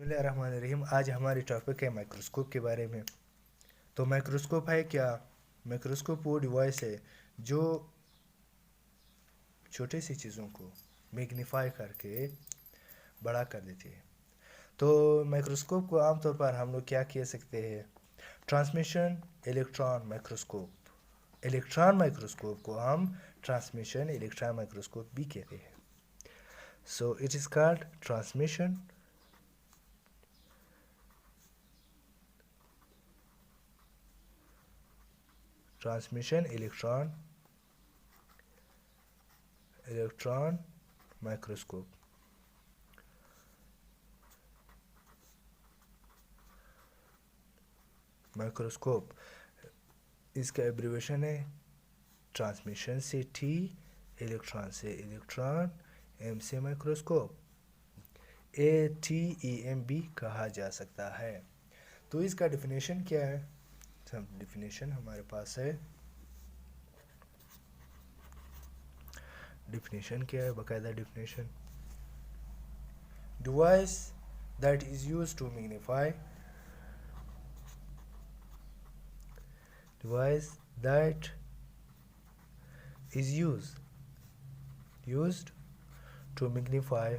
बिस्मिल्लाहिर्रहमानिर्रहीम। आज हमारी टॉपिक है माइक्रोस्कोप के बारे में। तो माइक्रोस्कोप है क्या? माइक्रोस्कोप वो डिवाइस है जो छोटी सी चीज़ों को मैग्नीफाई करके बड़ा कर देती है। तो माइक्रोस्कोप को आमतौर पर हम लोग क्या कह सकते हैं? Transmission electron microscope. Electron microscope को हम ट्रांसमिशन इलेक्ट्रॉन माइक्रोस्कोप भी कहते हैं। So it is called transmission electron microscope. Microscope इसका एब्रीवेशन है ट्रांसमिशन से टी, इलेक्ट्रॉन से इलेक्ट्रॉन, एम से माइक्रोस्कोप, ATEM भी कहा जा सकता है। तो इसका डिफिनेशन क्या है? सब डिफिनेशन हमारे पास है। डिफिनेशन क्या है? बाकायदा definition: device that is used to magnify, device that is used to magnify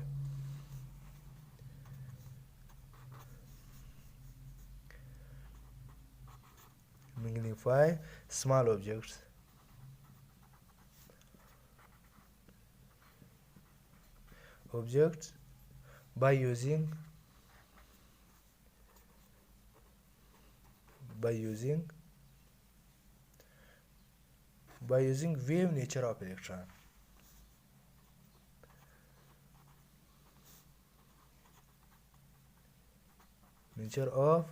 small objects by using wave nature of electron. Nature of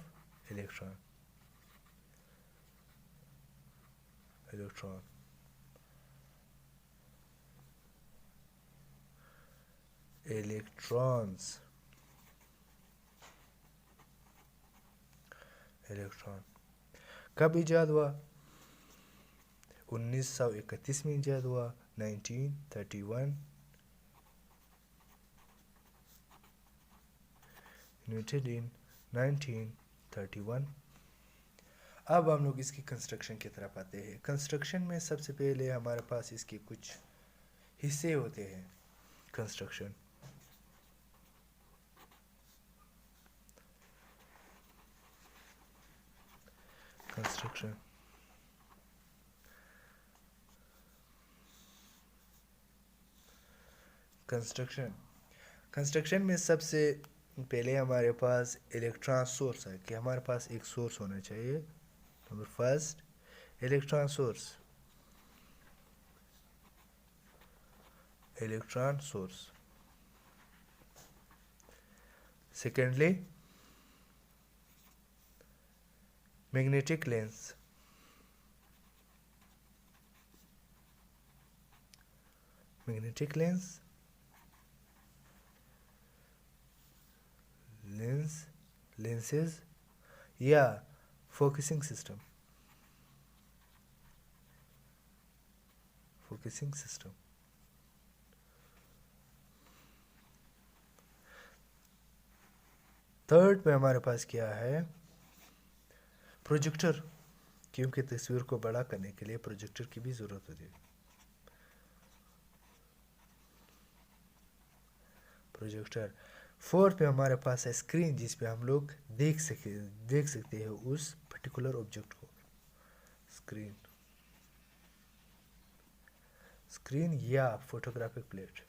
electron. Electrons. कब इजाद हुआ? 1931 में इजाद हुआ। 1931 इन्वेंटेड इन 1931। अब हम लोग इसकी कंस्ट्रक्शन की तरफ आते हैं। कंस्ट्रक्शन में सबसे पहले हमारे पास इसके कुछ हिस्से होते हैं। कंस्ट्रक्शन में सबसे पहले हमारे पास इलेक्ट्रॉन सोर्स है कि हमारे पास एक सोर्स होना चाहिए। Number first, electron source. Secondly, magnetic lens. lenses या फोकसिंग सिस्टम। थर्ड पे हमारे पास क्या है? प्रोजेक्टर, क्योंकि तस्वीर को बड़ा करने के लिए प्रोजेक्टर की भी जरूरत होती है। फोर्थ पे हमारे पास है स्क्रीन, जिस पे हम लोग देख सकते हैं उस पर्टिकुलर ऑब्जेक्ट को। स्क्रीन या फोटोग्राफिक प्लेट।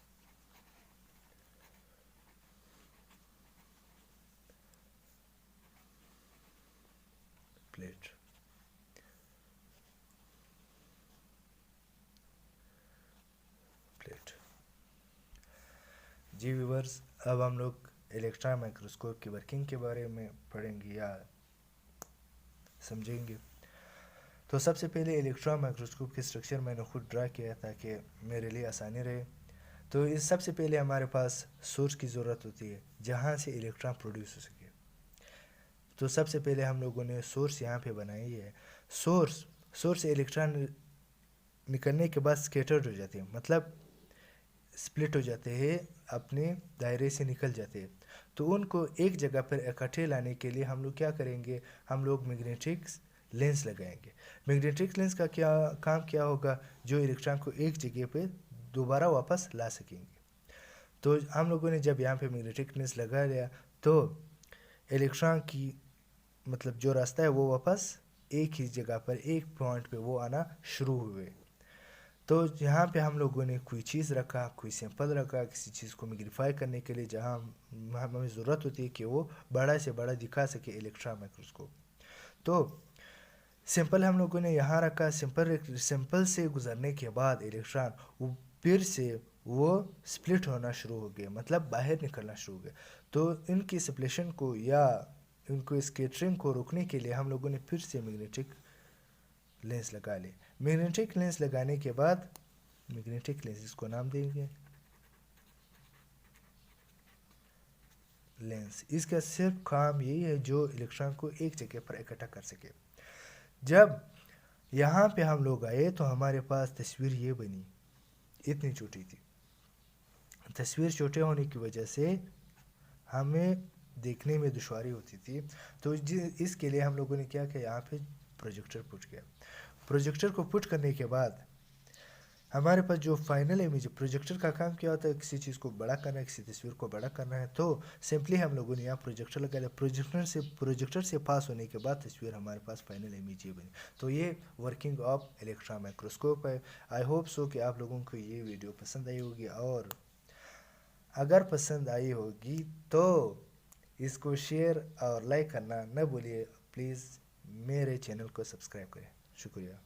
जी व्यूअर्स, अब हम लोग इलेक्ट्रॉन माइक्रोस्कोप की वर्किंग के बारे में पढ़ेंगे या समझेंगे। तो सबसे पहले इलेक्ट्रॉन माइक्रोस्कोप की स्ट्रक्चर मैंने खुद ड्रा किया ताकि मेरे लिए आसानी रहे। तो इस सबसे पहले हमारे पास सोर्स की ज़रूरत होती है जहाँ से इलेक्ट्रॉन प्रोड्यूस हो सके। तो सबसे पहले हम लोगों ने सोर्स यहाँ पे बनाई है। सोर्स से इलेक्ट्रॉन निकलने के बाद स्कैटर्ड हो जाते हैं, मतलब स्प्लिट हो जाते हैं अपने दायरे से निकल जाते हैं। तो उनको एक जगह पर इकट्ठे लाने के लिए हम लोग क्या करेंगे, हम लोग मैग्नेटिक लेंस लगाएंगे। मैग्नेटिक लेंस का क्या काम क्या होगा, जो इलेक्ट्रॉन को एक जगह पे दोबारा वापस ला सकेंगे। तो हम लोगों ने जब यहाँ पे मैग्नेटिक लेंस लगा लिया तो इलेक्ट्रॉन की मतलब जो रास्ता है वो वापस एक ही जगह पर एक पॉइंट पे वो आना शुरू हुए। तो यहाँ पे हम लोगों ने कोई चीज़ रखा, कोई सैंपल रखा किसी चीज़ को मैग्नीफाई करने के लिए, जहाँ हमें ज़रूरत होती है कि वो बड़ा से बड़ा दिखा सके इलेक्ट्रॉन माइक्रोस्कोप। तो सिंपल हम लोगों ने यहाँ रखा। सिंपल से गुजरने के बाद इलेक्ट्रॉन वो फिर से वो स्प्लिट होना शुरू हो गया, मतलब बाहर निकलना शुरू हो गया। तो इनकी स्प्लिशन को या इनको स्कैटरिंग को रोकने के लिए हम लोगों ने फिर से मैग्नेटिक लेंस लगा लिए। मैग्नेटिक लेंस लगाने के बाद मैग्नेटिक लेंस इसको नाम देंगे लेंस। इसका सिर्फ काम यही है जो इलेक्ट्रॉन को एक जगह पर इकट्ठा कर सके। जब यहाँ पे हम लोग आए तो हमारे पास तस्वीर ये बनी, इतनी छोटी थी। तस्वीर छोटे होने की वजह से हमें देखने में दुश्वारी होती थी। तो इसके लिए हम लोगों ने क्या किया, यहाँ पे प्रोजेक्टर पुट किया। प्रोजेक्टर को पुट करने के बाद हमारे पास जो फाइनल इमेज, प्रोजेक्टर का काम क्या होता है, किसी चीज़ को बड़ा करना है, किसी तस्वीर को बड़ा करना है। तो सिंपली हम लोगों ने यहाँ प्रोजेक्टर लगा लिया। प्रोजेक्टर से पास होने के बाद तस्वीर हमारे पास फाइनल इमेज ये बनी। तो ये वर्किंग ऑफ इलेक्ट्रॉन माइक्रोस्कोप है। आई होप सो कि आप लोगों को ये वीडियो पसंद आई होगी, और अगर पसंद आई होगी तो इसको शेयर और लाइक करना न भूलिए। प्लीज़ मेरे चैनल को सब्सक्राइब करें। शुक्रिया।